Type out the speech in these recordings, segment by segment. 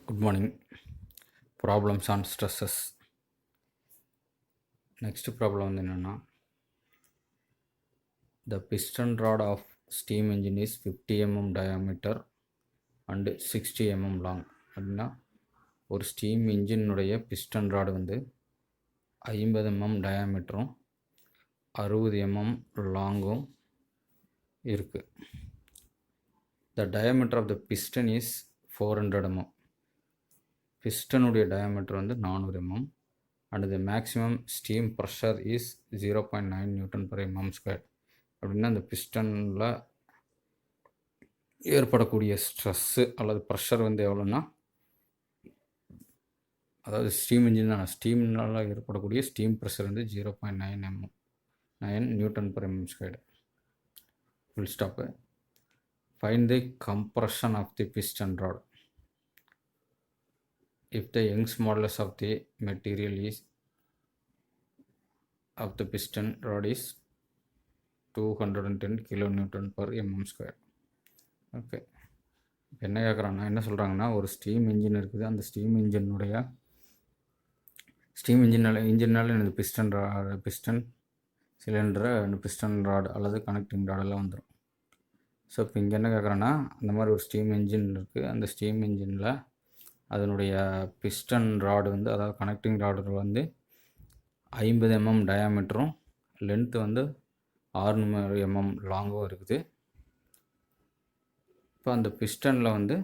Good morning. Problems on stresses. Next problem வந்து என்னன்னா, the piston rod of steam engine is 50 mm diameter and 60 mm long. அப்படின்னா ஒரு steam இன்ஜினுடைய piston rod வந்து 50 mm டயாமீட்டரும் 60 mm லாங்கும் இருக்குது. The diameter of the piston is 400 mm. பிஸ்டனுடைய diameter வந்து 400 mm and the maximum steam pressure is 0.9 Newton per mm square. அப்படின்னா அந்த பிஸ்டனில் ஏற்படக்கூடிய stress அல்லது pressure வந்து எவ்வளோன்னா, அதாவது ஸ்டீம் இன்ஜின் தான், ஸ்டீம்னால் ஏற்படக்கூடிய ஸ்டீம் ப்ரெஷர் வந்து 0.9 newton per mm square. Full stop. Find the compression of the piston rod. If the Young's modulus of the material is of the piston rod is 210 kilonewton per mm square. Okay, என்ன கேட்குறாங்கன்னா, என்ன சொல்கிறாங்கன்னா, ஒரு steam engine இருக்குது. அந்த steam இன்ஜினால் எனது piston cylinder அந்த piston rod அல்லது கனெக்டிங் ராடெல்லாம் வந்துடும். ஸோ இப்போ இங்கே என்ன கேட்குறேன்னா, அந்த மாதிரி ஒரு ஸ்டீம் இன்ஜின் இருக்குது. அந்த ஸ்டீம் இன்ஜினில் அதனுடைய பிஸ்டன் ராடு வந்து, அதாவது கனெக்டிங் ராடு வந்து 50 mm டயாமீட்டரும் லென்த்து வந்து 600 mm லாங்கும் இருக்குது. இப்போ அந்த பிஸ்டனில் வந்து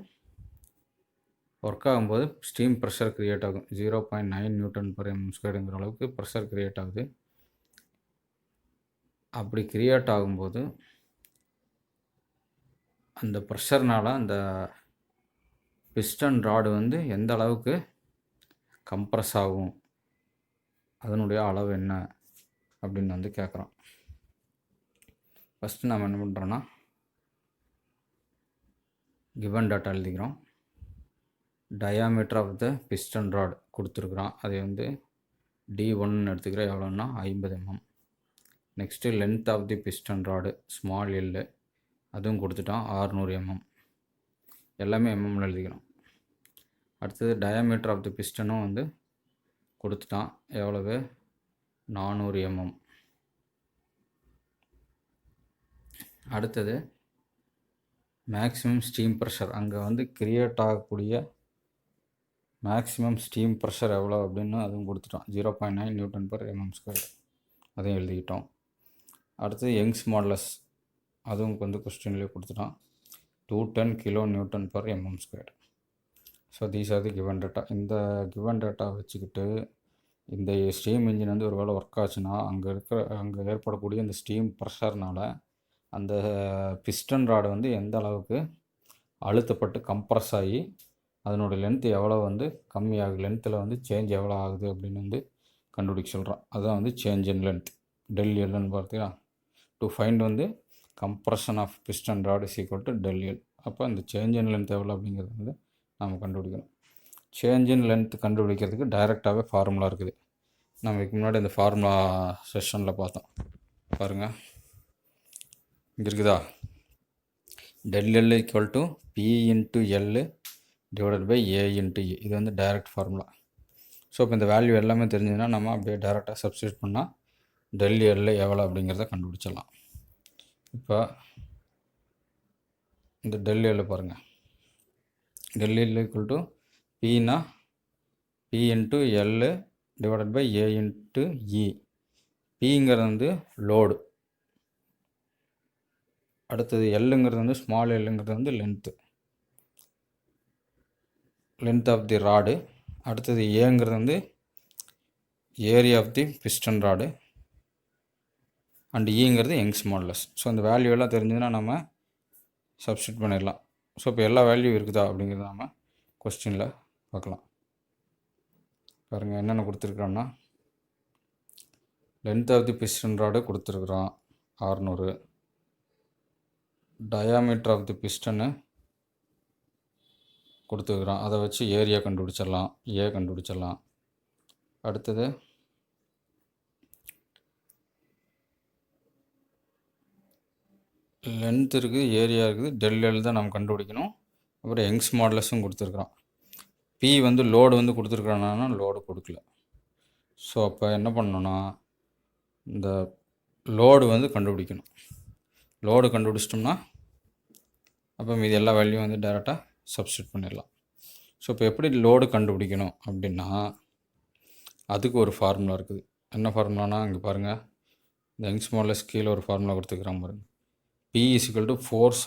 ஒர்க் ஆகும்போது ஸ்டீம் ப்ரெஷர் க்ரியேட் ஆகும். 0.9 நியூட்டன் per mm ஸ்கொயருங்கிற அளவுக்கு ப்ரெஷர் க்ரியேட் ஆகுது. அப்படி க்ரியேட் ஆகும்போது அந்த ப்ரெஷர்னால் அந்த பிஸ்டன் ராடு வந்து எந்த அளவுக்கு கம்ப்ரஸ் ஆகும், அதனுடைய அளவு என்ன அப்படின்னு வந்து கேட்குறோம். ஃபஸ்ட்டு நம்ம என்ன பண்ணுறோன்னா, கிவன் டேட்டா எழுதிக்கிறோம். Diameter of the piston rod கொடுத்துருக்குறோம். அதை வந்து D1 எடுத்துக்கிறோம். எவ்வளோன்னா 50 mm. Next length of the piston rod small L, அதுவும் கொடுத்துட்டோம் 600 mm. எல்லாமே எம்எம்மில் எழுதிக்கிறோம். அடுத்தது டயாமீட்டர் ஆஃப் தி பிஸ்டனும் வந்து கொடுத்துட்டான். எவ்வளவு? 400 mm. அடுத்தது மேக்ஸிமம் ஸ்டீம் ப்ரெஷர், அங்கே வந்து கிரியேட் ஆகக்கூடிய மேக்ஸிமம் ஸ்டீம் ப்ரெஷர் எவ்வளோ அப்படின்னு அதுவும் கொடுத்துட்டோம். 0.9 நியூட்டன் per mm ஸ்கொயர், அதையும் எழுதிக்கிட்டோம். அடுத்தது யங்ஸ் மாடுலஸ், அதுவும் வந்து கொஸ்டின்லேயே கொடுத்துட்டோம். 210 kilonewton per mm square. So these are the given data. இந்த கிவன் டேட்டா வச்சுக்கிட்டு இந்த ஸ்டீம் இன்ஜின் வந்து ஒரு வேளை ஒர்க் ஆச்சுன்னா அங்கே ஏற்படக்கூடிய இந்த ஸ்டீம் ப்ரெஷர்னால் அந்த பிஸ்டன் ராடு வந்து எந்த அளவுக்கு அழுத்தப்பட்டு கம்ப்ரஸ் ஆகி அதனுடைய லென்த்து எவ்வளோ வந்து கம்மியாகுது, லென்த்தில் வந்து சேஞ்ச் எவ்வளோ ஆகுது அப்படின்னு வந்து கண்டுபிடிக்க சொல்கிறோம். அதுதான் வந்து சேஞ்ச் இன் லென்த், டெல் எல்னு பார்த்தீங்களா. டு ஃபைண்ட் வந்து compression of piston rod is equal to del L. அப்போ இந்த சேஞ்ச் இன் லென்த் எவ்வளோ அப்படிங்கிறது வந்து நம்ம கண்டுபிடிக்கணும். சேஞ்ச் இன் லென்த் கண்டுபிடிக்கிறதுக்கு டைரெக்டாகவே ஃபார்முலா இருக்குது. நம்ம இதுக்கு முன்னாடி இந்த ஃபார்முலா செஷனில் பார்த்தோம் பாருங்கள். இங்கே இருக்குதா, del L equal to P into L divided by A into A. இது வந்து டைரக்ட் ஃபார்முலா. ஸோ இப்போ இந்த வேல்யூ எல்லாமே தெரிஞ்சதுன்னா நம்ம அப்படியே டைரெக்டாக சப்ஸ்டியூட் பண்ணால் டெல் எல் எவ்வளோ அப்படிங்கிறத கண்டுபிடிச்சிடலாம். இப்போ இந்த டெல் எல் பாருங்கள். டெல் எல் ஈக்குவல் டு பின்னா P into L divided by A into E. பிங்கிறது வந்து லோடு, அடுத்தது எல்லுங்கிறது வந்து ஸ்மால் எல்லுங்கிறது வந்து லென்த் ஆஃப் தி ராடு. அடுத்தது ஏங்கிறது வந்து area of the piston rod and ஈங்கிறது யங்ஸ் மாடுலஸ். ஸோ அந்த வேல்யூ எல்லாம் தெரிஞ்சதுன்னா நம்ம சப்ஸ்டியூட் பண்ணிடலாம். ஸோ இப்போ எல்லா வேல்யூ இருக்குதா அப்படிங்கிறத நம்ம கொஸ்டினில் பார்க்கலாம். பாருங்கள் என்னென்ன கொடுத்துருக்குறோன்னா, length of the piston rod கொடுத்துருக்குறோம் 600. டயாமீட்டர் ஆஃப் தி பிஸ்டனு கொடுத்துருக்குறோம். அதை வச்சு ஏரியா கண்டுபிடிச்சிடலாம், ஏ கண்டுபிடிச்சிடலாம். அடுத்தது லென்த் இருக்குது, ஏரியா இருக்குது, டெல் எல் தான் நம்ம கண்டுபிடிக்கணும். அப்புறம் யங்ஸ் மாடுலஸும் கொடுத்துருக்குறோம். பி வந்து லோடு வந்து கொடுத்துருக்கானா லோடு கொடுக்கல. ஸோ அப்போ என்ன பண்ணணும்னா இந்த லோடு வந்து கண்டுபிடிக்கணும். லோடு கண்டுபிடிச்சிட்டோம்னா அப்போ மீதி எல்லா வேல்யூவும் வந்து டேரெக்டாக சப்ஸ்டியூட் பண்ணிடலாம். ஸோ இப்போ எப்படி லோடு கண்டுபிடிக்கணும் அப்படின்னா அதுக்கு ஒரு ஃபார்முலா இருக்குது. என்ன ஃபார்முலானா இங்கே பாருங்கள், இந்த யங்ஸ் மாடுலஸ் கீழே ஒரு ஃபார்முலா கொடுத்துக்கிறாங்க பாருங்கள். P is equal to force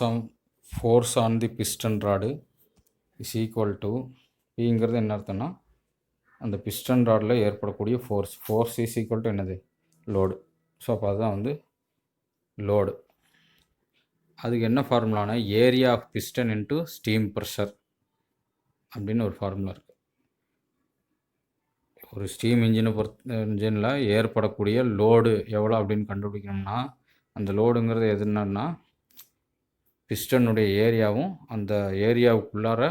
on the piston rod is equal to Pங்கிறது என்ன அர்த்தம்னா அந்த பிஸ்டன் ராடில் ஏற்படக்கூடிய ஃபோர்ஸ் இஸ் ஈக்குவல் டு என்னது லோடு. ஸோ அப்போ அதுதான் வந்து லோடு. அதுக்கு என்ன ஃபார்முலானா area of piston into steam pressure அப்படின்னு ஒரு ஃபார்முலா இருக்குது. ஒரு ஸ்டீம் இன்ஜினில் ஏற்படக்கூடிய லோடு எவ்வளோ அப்படின்னு கண்டுபிடிக்கணும்னா அந்த லோடுங்கிறது எதுனா பிஸ்டனுடைய ஏரியாவும் அந்த ஏரியாவுக்குள்ளார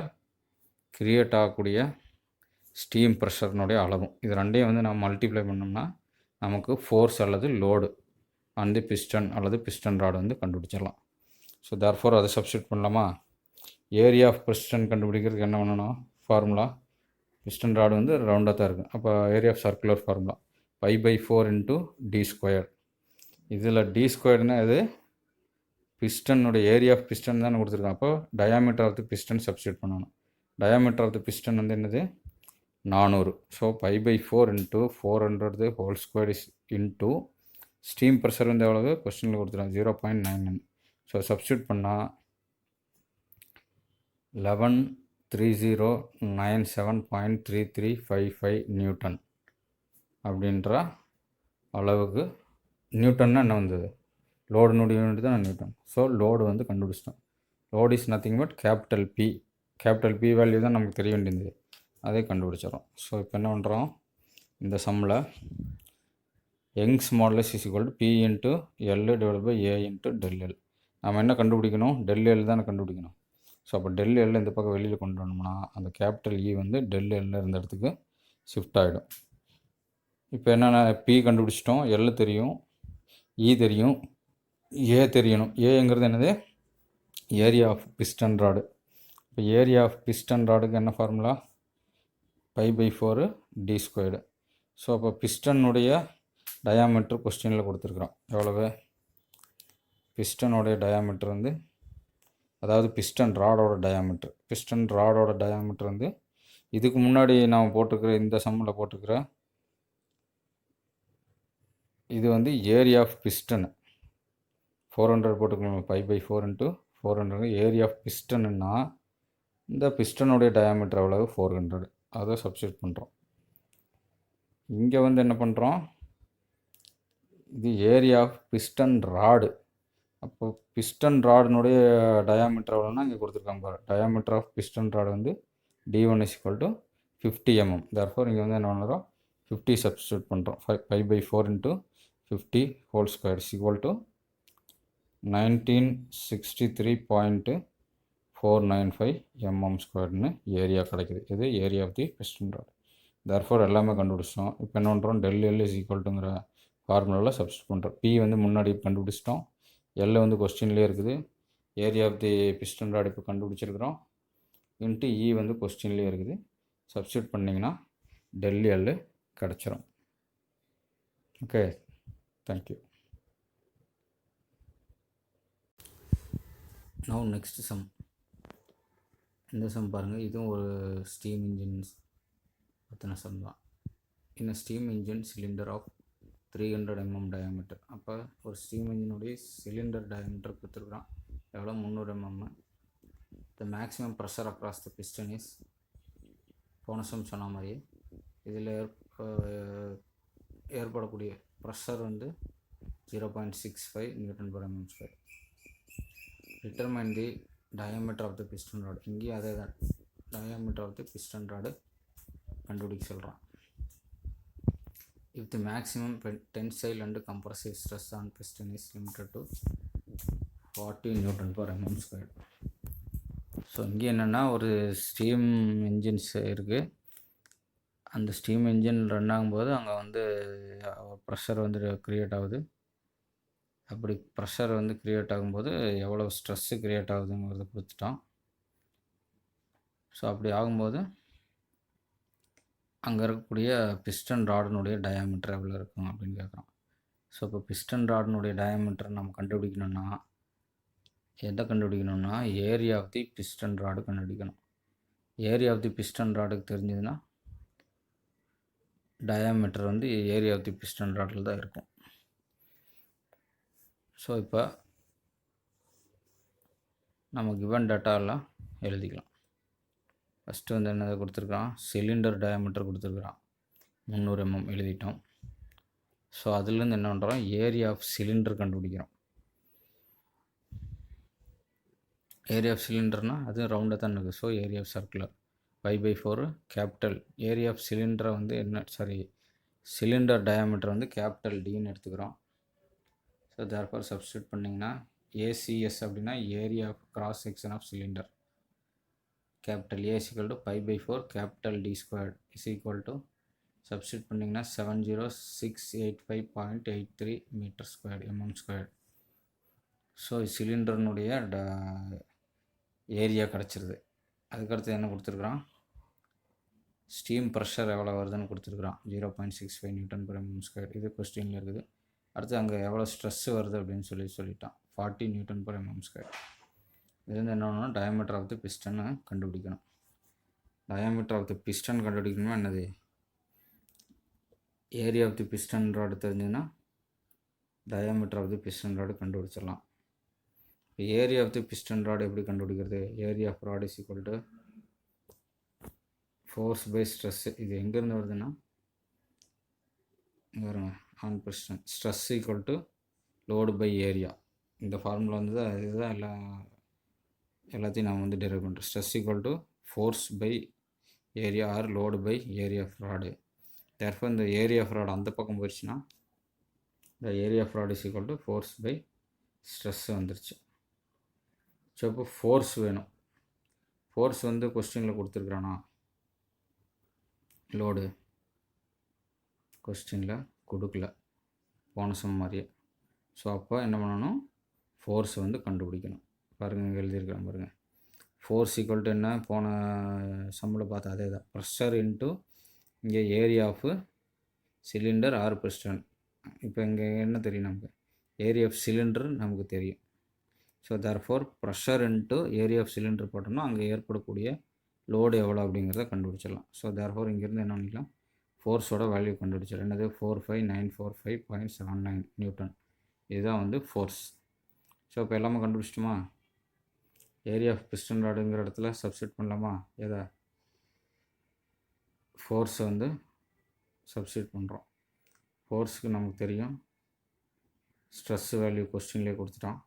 கிரியேட் ஆகக்கூடிய ஸ்டீம் ப்ரெஷர்னுடைய அளவும், இது ரெண்டையும் வந்து நம்ம மல்டிப்ளை பண்ணோம்னா நமக்கு ஃபோர்ஸ் அல்லது லோடு அந்த பிஸ்டன் அல்லது பிஸ்டன் ராடு வந்து கண்டுபிடிச்சிடலாம். ஸோ தேர்ஃபோர் அதை சப்ஸ்டியூட் பண்ணலாமா? ஏரியா ஆஃப் பிஸ்டன் கண்டுபிடிக்கிறதுக்கு என்ன பண்ணணும் ஃபார்முலா, பிஸ்டன் ராடு வந்து ரவுண்டாக தான் இருக்கும். அப்போ area of circular formula π/4 into D square. இதில் டி ஸ்கொயர்னால் இது பிஸ்டனுடைய ஏரியா ஆஃப் பிஸ்டன் தான் கொடுத்துருக்கோம். அப்போ diameter of the piston substitute பண்ணணும். டயாமீட்டர் ஆஃப் தி பிஸ்டன் வந்து என்னது 400. So π/4 into 400 whole square is into steam pressure வந்து எவ்வளவு கொஸ்டினில் கொடுத்துருக்காங்க 0.99. ஸோ சப்ஸ்டியூட் பண்ணால் 113097.3355 நியூட்டன் அப்படின்ற அளவுக்கு. நியூட்டன்னா என்ன வந்தது லோடுனுடைய யூனிட் தான் நியூட்டன். ஸோ லோடு வந்து கண்டுபிடிச்சிட்டோம். Load is nothing but capital P. Capital P value தான் நமக்கு தெரிய வேண்டியது, அதே கண்டுபிடிச்சிடறோம். ஸோ இப்போ என்ன பண்ணுறோம், இந்த சம்மில் Young's modulus is equal to P into L divide by A into del L. நம்ம என்ன கண்டுபிடிக்கணும், டெல் எல் தானே கண்டுபிடிக்கணும். ஸோ அப்போ டெல் எல் இந்த பக்கம் வெளியில் கொண்டு வரணும்னா அந்த கேபிட்டல் இ வந்து டெல் எல்லில் இருந்த இடத்துக்கு ஷிஃப்ட் ஆகிடும். இப்போ என்னென்ன பி கண்டுபிடிச்சிட்டோம், எல் தெரியும், இ தெரியும், ஏ தெரியணும். ஏங்கிறது என்னது ஏரியா ஆஃப் பிஸ்டன் ராடு. இப்போ ஏரியா ஆஃப் பிஸ்டன் ராடுக்கு என்ன ஃபார்முலா π/4 டி ஸ்கொயர்டு. ஸோ அப்போ பிஸ்டனுடைய டயாமீட்டர் கொஸ்டினில் கொடுத்துருக்குறோம். எவ்வளவு பிஸ்டனுடைய டயாமீட்டர் வந்து, அதாவது பிஸ்டன் ராடோட டயாமீட்டர் வந்து இதுக்கு முன்னாடி நாம் போட்டிருக்கிற இந்த சம்மில் போட்டிருக்கிற இது வந்து ஏரியா ஆஃப் பிஸ்டன் 400 போட்டுக்கணும். π/4 இன்ட்டு 400 ஏரியா ஆஃப் பிஸ்டன்னா இந்த பிஸ்டனுடைய டயாமீட்டர் எவ்வளவு 400, அதை சப்ஸ்டியூட் பண்ணுறோம். இங்கே வந்து என்ன பண்ணுறோம், இது ஏரியா ஆஃப் பிஸ்டன் ராடு. அப்போ பிஸ்டன் ராடுனுடைய டயாமீட்டர் எவ்வளோனா இங்கே கொடுத்துருக்காங்க பாரு. டயாமீட்டர் ஆஃப் பிஸ்டன் ராடு வந்து d1 is equal to 50 mm. Therefore இங்கே வந்து என்ன பண்ணுறோம் 50 சப்ஸ்டியூட் பண்ணுறோம். π/4 into 50 whole square is equal to 1963.495 mm ஸ்கொயர்னு ஏரியா கிடைக்குது. இது area of the piston rod. Therefore எல்லாமே கண்டுபிடிச்சிட்டோம். இப்போ என்ன பண்ணுறோம், டெல் எல் இஸ் ஈக்குவல்ட்டுங்கிற ஃபார்முலாவில் சப்ஸ்டியூட் பண்ணுறோம். பி வந்து முன்னாடி கண்டுபிடிச்சிட்டோம், எல் வந்து கொஸ்டின்லேயே இருக்குது, area of the piston rod இப்போ கண்டுபிடிச்சிருக்கிறோம், இன்ட்டு இ வந்து கொஸ்டின்லேயே இருக்குது. சப்ஸ்டியூட் பண்ணிங்கன்னா டெல் எல் கிடச்சிரும். Okay, thank you. Now next sum. இந்த சம் பாருங்கள், இதுவும் ஒரு ஸ்டீம் இன்ஜின்ஸ் பற்றின சம் தான். இந்த steam engine cylinder of 300 mm diameter. அப்போ ஒரு ஸ்டீம் இன்ஜினுடைய சிலிண்டர் டயாமீட்டர் கொடுத்துருக்குறான் எவ்வளோ 300 mm. The maximum pressure across the piston is, போன சம் சொன்ன மாதிரியே இதில் ஏற்படக்கூடிய ப்ரெஷர் வந்து 0.65 Nm². Determine the diameter of the piston rod. இங்கேயும் அதே தான், diameter of the piston rod கண்டுபிடிக்க சொல்கிறான். If the maximum tensile and compressive stress on piston is limited to 40 Nm². So இங்கே என்னென்னா ஒரு ஸ்டீம் இன்ஜின்ஸ் இருக்குது. அந்த ஸ்டீம் இன்ஜின் ரன் ஆகும்போது அங்கே வந்து ப்ரெஷர் வந்து க்ரியேட் ஆகுது. அப்படி ப்ரெஷர் வந்து க்ரியேட் ஆகும்போது எவ்வளோ ஸ்ட்ரெஸ்ஸு க்ரியேட் ஆகுதுங்கிறத கொடுத்துட்டான். ஸோ அப்படி ஆகும்போது அங்கே இருக்கக்கூடிய பிஸ்டன் ராடினுடைய டயாமீட்டர் எவ்வளோ இருக்கும் அப்படின்னு கேட்குறோம். ஸோ இப்போ பிஸ்டன் ராடினுடைய டயாமீட்டர் நம்ம கண்டுபிடிக்கணும்னா எதை கண்டுபிடிக்கணும்னா area of the piston rod கண்டுபிடிக்கணும். ஏரியா ஆஃப் தி பிஸ்டன் ராடுக்கு தெரிஞ்சதுன்னா டயாமீட்டர் வந்து ஏரியா ஆஃப் தி பிஸ்டன் ராடில் தான் இருக்கும். ஸோ இப்போ நம்ம கிவன் டேட்டாலாம் எழுதிக்கலாம். ஃபஸ்ட்டு வந்து என்னதை கொடுத்துருக்கான், சிலிண்டர் டயாமீட்டர் கொடுத்துருக்குறான் 300 mm எழுதிட்டோம். ஸோ அதுலேருந்து என்ன பண்ணுறோம், ஏரியா ஆஃப் சிலிண்டர் கண்டுபிடிக்கிறோம். ஏரியா ஆஃப் சிலிண்டர்னால் அது ரவுண்டாக தான் இருக்குது. So area of circular 5/4 capital. Area of சிலிண்டரை வந்து சிலிண்டர் டயாமீட்டர் வந்து கேபிட்டல் டின்னு எடுத்துக்கிறோம். ஸோ தேர்ஃபார் சப்ஸ்டியூட் பண்ணிங்கன்னா ஏசிஎஸ் அப்படின்னா area of cross section of cylinder. Capital A is equal to 5/4 capital D squared is equal to substitute பண்ணிங்கன்னா 70685.83 metre square mm square. So சிலிண்டர்னுடைய area கிடச்சிருது. அதுக்கடுத்து என்ன கொடுத்துருக்குறான், steam pressure எவ்வளோ வருதுன்னு கொடுத்துருக்குறான் 0.65 Nm/mm ஸ்கொயர். இது கொஸ்டினில் இருக்குது. அடுத்து அங்கே எவ்வளோ ஸ்ட்ரெஸ்ஸு வருது அப்படின்னு சொல்லிட்டான் 40 Nm/mm ஸ்கொயர். இதுலேருந்து என்ன பண்ணணும், டயாமீட்டர் ஆஃப் தி பிஸ்டனை கண்டுபிடிக்கணும். டயாமீட்டர் ஆஃப் தி பிஸ்டன் கண்டுபிடிக்கணுமா என்னது, area of the piston rod தெரிஞ்சுன்னா diameter of the piston rod கண்டுபிடிச்சிடலாம். Area of the piston rod எப்படி கண்டுபிடிக்கிறது, area of rod is equal to force by stress. இது எங்கேருந்து வருதுன்னா இங்கே வருங்க, on piston stress equal to load by area. இந்த ஃபார்முலா வந்து இதுதான் எல்லாத்தையும் நான் வந்து டெரைவ் பண்ணுறேன். Stress equal to force by area or load by area of rod. Therefore இந்த ஏரியா ஆஃப் ராடு அந்த பக்கம் போயிடுச்சுன்னா இந்த area of rod is equal to force by stress வந்துருச்சு. ஸோ இப்போ ஃபோர்ஸ் வேணும். ஃபோர்ஸ் வந்து கொஸ்டினில் கொடுத்துருக்குறானா, லோடு கொஸ்டினில் கொடுக்கல போன சம் மாதிரியே. ஸோ அப்போ என்ன பண்ணணும், ஃபோர்ஸ் வந்து கண்டுபிடிக்கணும். பாருங்கள் இங்கே எழுதியிருக்கிறேன் பாருங்கள், ஃபோர்ஸ் ஈக்குவல் டு என்ன, போன சம்மில் பார்த்தா அதே தான், ப்ரெஷர் இன்ட்டு இங்கே area of cylinder or piston. இப்போ இங்கே என்ன தெரியும் நமக்கு, ஏரியா ஆஃப் சிலிண்டர் நமக்கு தெரியும். So therefore pressure into area of cylinder போட்டோம்னா அங்கே ஏற்படக்கூடிய லோடு எவ்வளோ அப்படிங்கிறத கண்டுபிடிச்சிடலாம். ஸோ தேர்ஃபோர் இங்கேருந்து என்ன பண்ணிக்கலாம், ஃபோர்ஸோட வேல்யூ கண்டுபிடிச்சிடலாம். என்னது 45945.79 நியூட்டன். இதுதான் வந்து ஃபோர்ஸ். ஸோ இப்போ எல்லாமே கண்டுபிடிச்சிட்டோமா, ஏரியா ஆஃப் பிஸ்டன் ராடுங்கிற இடத்துல சப்ஸ்டியூட் பண்ணலாமா, எதை ஃபோர்ஸை வந்து சப்ஸ்டியூட் பண்ணுறோம். ஃபோர்ஸுக்கு நமக்கு தெரியும், ஸ்ட்ரெஸ் வேல்யூ கொஸ்டின்லேயே கொடுத்துட்டான்.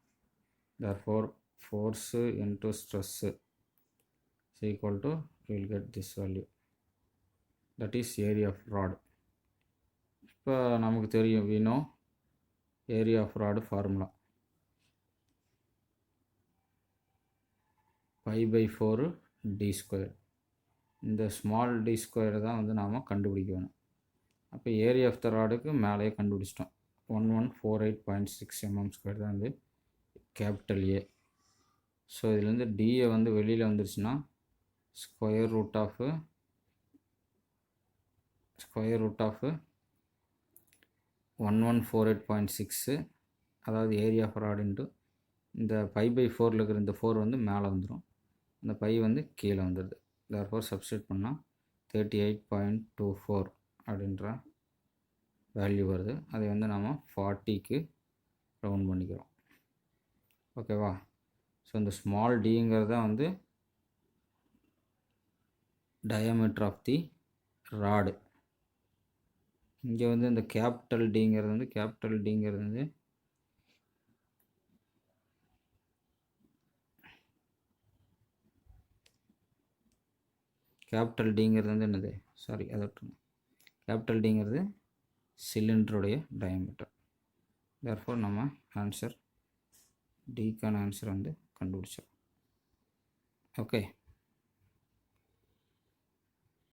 Therefore force into stress is equal to, we will get this value, that is area of rod. இப்போ நமக்கு தெரியும், we know area of rod formula π/4 d square. இந்த ஸ்மால் d square தான் வந்து நாம் கண்டுபிடிக்க வேணும். அப்போ ஏரியா ஆஃப் த ராடுக்கு மேலேயே கண்டுபிடிச்சிட்டோம், 1148.6 mm ஸ்கொயர் தான் வந்து கேபிட்டல் ஏ. ஸோ இதுலேருந்து டிஏ வந்து வெளியில் வந்துருச்சுன்னா ஸ்கொயர் ரூட் ஆஃப் 1148.6, அதாவது ஏரியா ஆஃப் ராட் இன்ட்டு இந்த π/4 இருக்கிற இந்த 4 வந்து மேலே வந்துடும், இந்த பை வந்து கீழே வந்துடுது. தேர்ஃபோர் சப்ஸ்டியூட் பண்ணால் 38.24 அப்படின்ற வேல்யூ வருது. அதை வந்து நம்ம 40க்கு ரவுண்ட் பண்ணிக்கிறோம். ஓகேவா. ஸோ இந்த ஸ்மால் டிங்கிறது தான் வந்து டயாமீட்டர் ஆஃப் தி ராடு. இங்கே வந்து இந்த கேபிட்டல் டிங்கிறது வந்து என்னது, சாரி அதை விட்டுருங்க, கேபிட்டல் டிங்கிறது சிலிண்டருடைய டயாமீட்டர். தேர்ஃபோர் நம்ம ஆன்சர் டிக்கான ஆன்சர் வந்து கண்டுபிடிச்சோம். ஓகே.